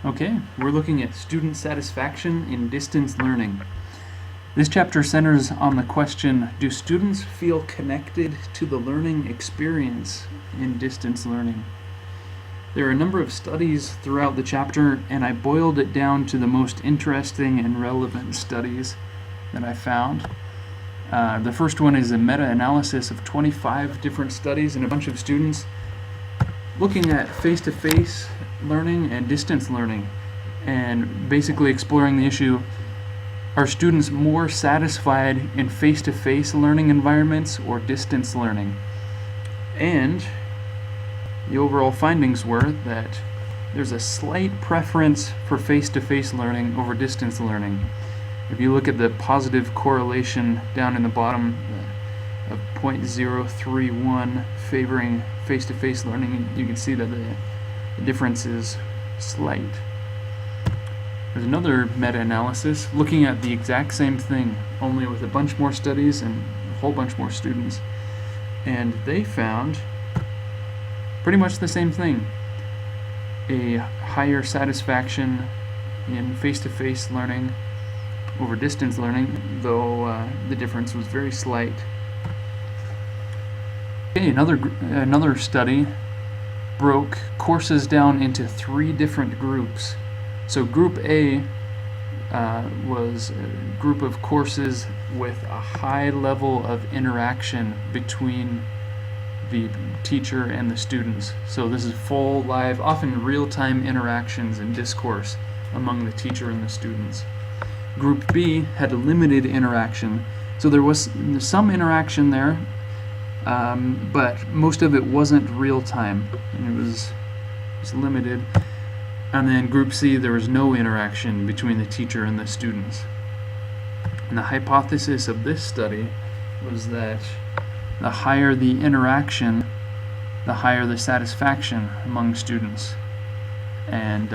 Okay, we're looking at student satisfaction in distance learning. This chapter centers on the question, do students feel connected to the learning experience in distance learning? There are a number of studies throughout the chapter, and I boiled it down to the most interesting and relevant studies that I found. The first one is a meta-analysis of 25 different studies and a bunch of students looking at face-to-face learning and distance learning, and basically exploring the issue, are students more satisfied in face-to-face learning environments or distance learning? And the overall findings were that there's a slight preference for face-to-face learning over distance learning. If you look at the positive correlation down in the bottom of 0.031 favoring face-to-face learning, you can see that the difference is slight. There's another meta-analysis looking at the exact same thing, only with a bunch more studies and a whole bunch more students. And they found pretty much the same thing. A higher satisfaction in face-to-face learning over distance learning, though the difference was very slight. Okay, another study broke courses down into 3 different groups. So Group A was a group of courses with a high level of interaction between the teacher and the students. So this is full, live, often real-time interactions and discourse among the teacher and the students. Group B had a limited interaction. So there was some interaction there, but most of it wasn't real-time, and it was limited. And then Group C, there was no interaction between the teacher and the students. And the hypothesis of this study was that the higher the interaction, the higher the satisfaction among students. And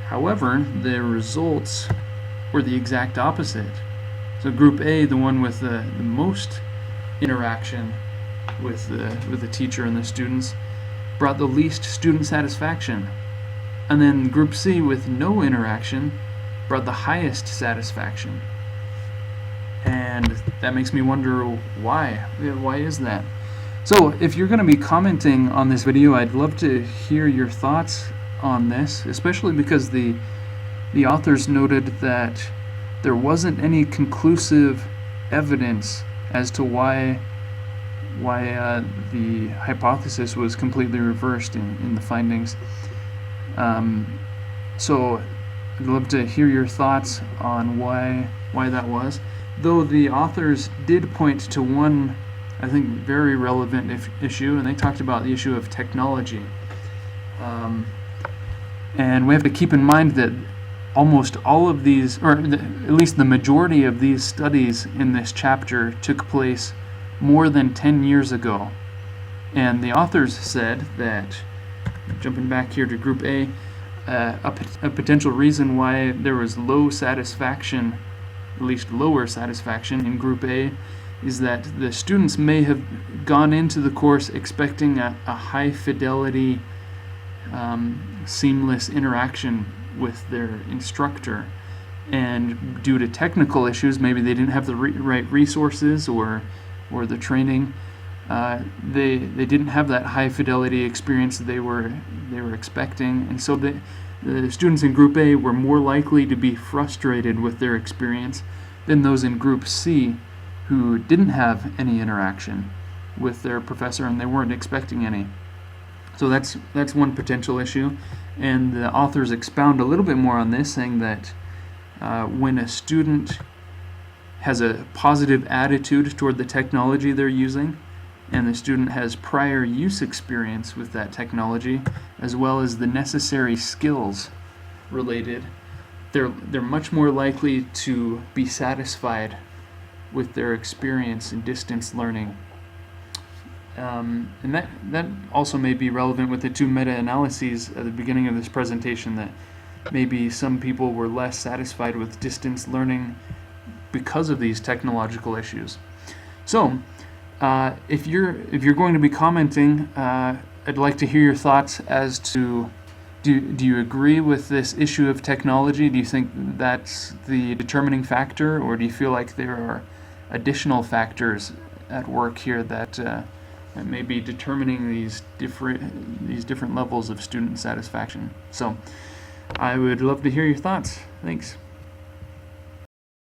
however, the results were the exact opposite. So Group A, the one with the most interaction with the teacher and the students, brought the least student satisfaction. And then Group C, with no interaction, brought the highest satisfaction. And that makes me wonder why. Why is that? So if you're going to be commenting on this video, I'd love to hear your thoughts on this, especially because the authors noted that there wasn't any conclusive evidence as to why the hypothesis was completely reversed in the findings. So I'd love to hear your thoughts on why that was. Though the authors did point to one, I think, very relevant issue, and they talked about the issue of technology. And we have to keep in mind that almost all of these, or at least the majority of these studies in this chapter, took place more than 10 years ago. And the authors said that, jumping back here to Group A, a potential reason why there was low satisfaction, at least lower satisfaction in Group A, is that the students may have gone into the course expecting a high fidelity, seamless interaction with their instructor, and due to technical issues, maybe they didn't have the right resources or the training, they didn't have that high fidelity experience that they were expecting, and so the students in Group A were more likely to be frustrated with their experience than those in Group C who didn't have any interaction with their professor and they weren't expecting any. So that's one potential issue, and the authors expound a little bit more on this, saying that when a student has a positive attitude toward the technology they're using, and the student has prior use experience with that technology, as well as the necessary skills related, they're much more likely to be satisfied with their experience in distance learning. And that also may be relevant with the 2 meta-analyses at the beginning of this presentation, that maybe some people were less satisfied with distance learning because of these technological issues. So if you're going to be commenting, I'd like to hear your thoughts as to Do you agree with this issue of technology? Do you think that's the determining factor, or do you feel like there are additional factors at work here that may be determining these different levels of student satisfaction? So, I would love to hear your thoughts. Thanks.